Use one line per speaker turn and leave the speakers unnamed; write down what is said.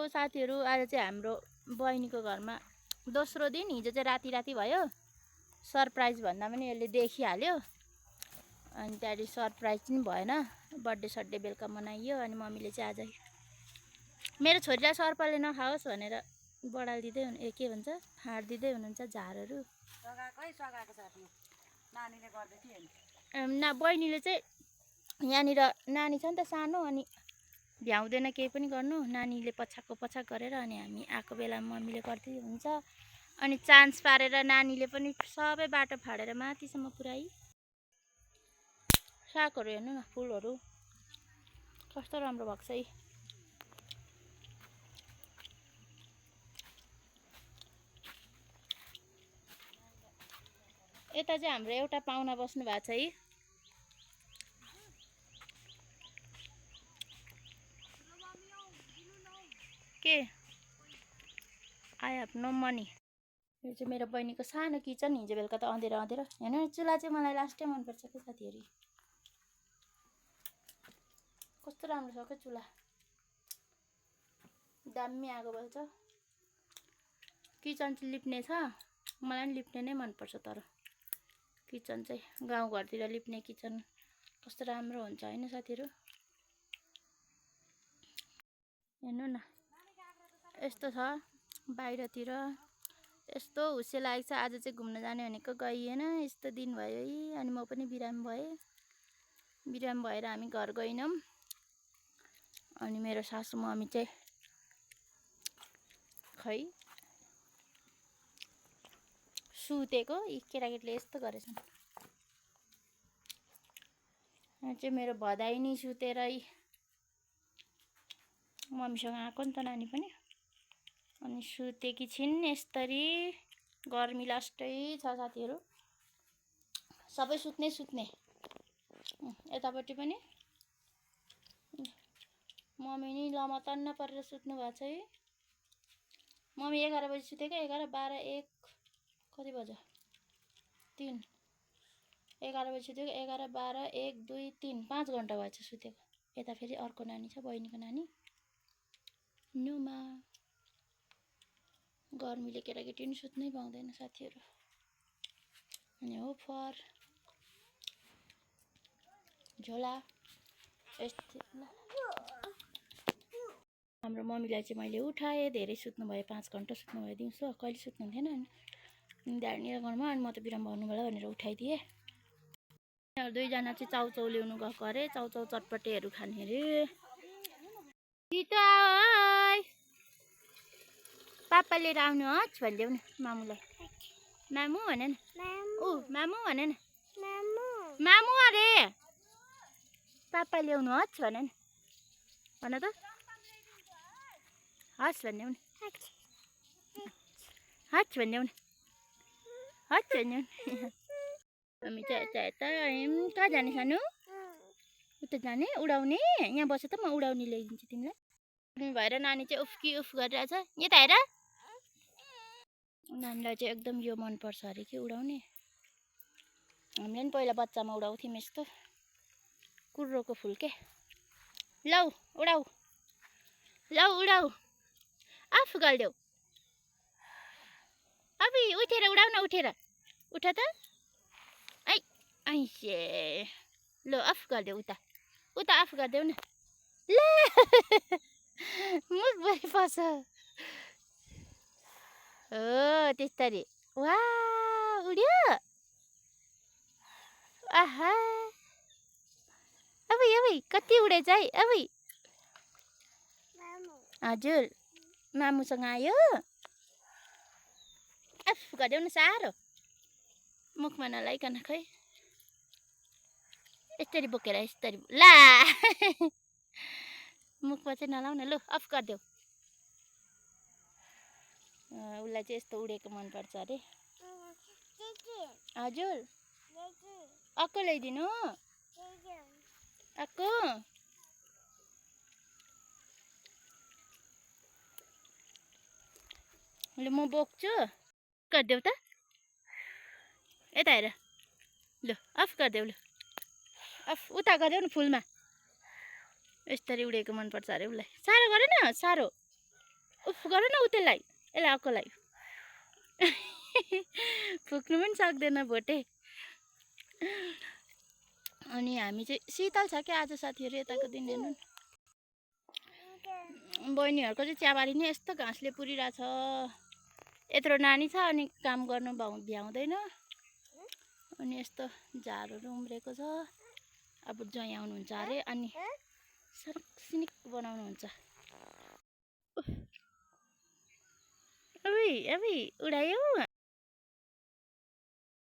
साथीहरू, आज चाहिँ हाम्रो बहिनीको घरमा दोस्रो दिन। हिजो चाहिँ राति राति भयो। सरप्राइज भन्दा पनि यसले देखिहाल्यो। अनि त्यहाँदेखि सरप्राइज पनि भएन। बर्थडे सड्डे बेलुका मनाइयो। अनि मम्मीले चाहिँ आज मेरो छोरीलाई सर्पले नखाओस् भनेर बढालिदिँदै के भन्छ फाँडिदिँदै हुनुहुन्छ झारहरू। बहिनीले चाहिँ यहाँनिर नानी छ नि त सानो, अनि भ्याउँदैन केही पनि गर्नु। नानीले पछाकको पछाक गरेर अनि हामी आएको बेलामा मम्मीले गर्दै हुन्छ। अनि चान्स पारेर नानीले पनि सबै बाटो फाडेर माथिसम्म पुऱ्याइ। सागहरू हेर्नु न, फुलहरू कस्तो राम्रो भएको छ है। यता चाहिँ हाम्रो एउटा पाहुना बस्नु भएको छ है। के आई हेभ नो मनी। यो चाहिँ मेरो बहिनीको सानो किचन। हिजो बेलुका त अँधेरो अँधेरो हेर्नु। चुल्हा चाहिँ मलाई लास्टै मनपर्छ क्या साथीहरू। कस्तो राम्रो छ क्या चुल्हा, दामी आगो बल्छ। किचन चाहिँ लिप्ने छ, मलाई पनि लिप्ने नै मनपर्छ। तर किचन चाहिँ गाउँघरतिर लिप्ने किचन कस्तो राम्रो हुन्छ होइन साथीहरू। हेर्नु न यस्तो छ बाहिरतिर। यस्तो हुस्से लागेको छ। आज चाहिँ घुम्न जाने भनेको गइएन, यस्तो दिन भयो है। अनि म पनि बिरामी भएँ। बिरामी भएर हामी घर गएनौँ। अनि मेरो सासू मम्मी चाहिँ खै सुतेको। यी केटाकेटीले यस्तो गरेछन्। यहाँ चाहिँ मेरो भदाइनी सुतेरै मम्मीसँग आएको नि त नानी पनि। अनि सुतेकी छिन् यस्तरी। गर्मी लास्टै छ साथीहरू। सबै सुत्ने सुत्ने। यतापट्टि पनि मम्मी नि लमतन्न परेर सुत्नु भएको छ है। मम्मी 11 बजी सुतेको। 11, 12, 1 कति बज्यो 3। 11 बजी सुतेको। 11, 12, 1, 2, 3 5 घन्टा भएछ सुतेको। यता फेरि अर्को नानी छ, बहिनीको नानी नुमा। गर्मीले केटाकेटी पनि सुत्नै पाउँदैन साथीहरू। अनि हो फर झोला यस्तो। हाम्रो मम्मीलाई चाहिँ मैले उठाएँ। धेरै सुत्नुभयो, 5 घन्टा सुत्नुभयो दिउँसो। कहिले सुत्नुहुन्थेन दार्निया घरमा। अनि म त बिराम भन्नु होला भनेर उठाइदिएँ। दुईजना चाहिँ चाउचाउ ल्याउनु गएको अरे। चाउचाउ चटपटेहरू खाने अरे। सीता पापा लिएर आउनुहोस् भनिदेऊ न मामुलाई। मामु भने न। मामु भने न। मामु अरे पापा ल्याउनुहोस् भन न। भन त। हस् भनिदेऊ न। हस् भनिदेऊ न। हस् भनिदेऊ न। हामी चाहिँ यता यता आयौँ। कहाँ जाने सानो? उता जाने उडाउने? यहाँ बस त म उडाउने ल्याइदिन्छु तिमीलाई। भएर नानी चाहिँ उफ कि उफ गरिरहेछ। यता हेर। नानीलाई चाहिँ एकदम यो मनपर्छ अरे कि उडाउने। हामीले पनि पहिला बच्चामा उडाउँथ्यौँ यस्तो कुर्रोको फुल के। लौ उडाउ, लौ उडाउ। आफू गल्देऊ। अबि उठेर उडाउ न। उठेर उठ त। ऐ ऐसे ल आफू गरिदेऊ। उता उता आफू गरिदेऊ न। ल मुखभरि पस हो त्यस्तरी। वा उड्यो। आहा अबि अबि कति उडेछ है। अबि हजुर मामुसँग आयो। आफू गरिदेऊ न साह्रो। मुखमा नलाइकन खै यस्तरी बोकेर यस्तरी। ला मुखमा चाहिँ नलाउ न। लु अफ गरिदेऊ। उसलाई चाहिँ यस्तो उडेको मनपर्छ अरे। हजुर अक्को ल्याइदिनु। अक्को ल म बोक्छु। गरिदेऊ त। यता हेर। ल अफ गरिदेऊ। ल अफ उता गरिदेऊ न फुलमा। यस्तरी उडेको मनपर्छ अरे उसलाई। साह्रो गर न साह्रो। उफ गर न उ त्यसलाई यसलाई अर्कोलाई फुक्नु पनि सक्दैन भोटे। अनि हामी चाहिँ शीतल छ क्या आज साथीहरू यताको दिन हेर्नु न। बहिनीहरूको चाहिँ चियाबारी नै यस्तो घाँसले पुरिरहेछ। यत्रो नानी छ अनि काम गर्नु भ्याउँदैन अनि यस्तो झारहरू उम्रेको छ। अब ज्वाइँ आउनुहुन्छ अरे अनि सिनिक बनाउनुहुन्छ। अबे उडायो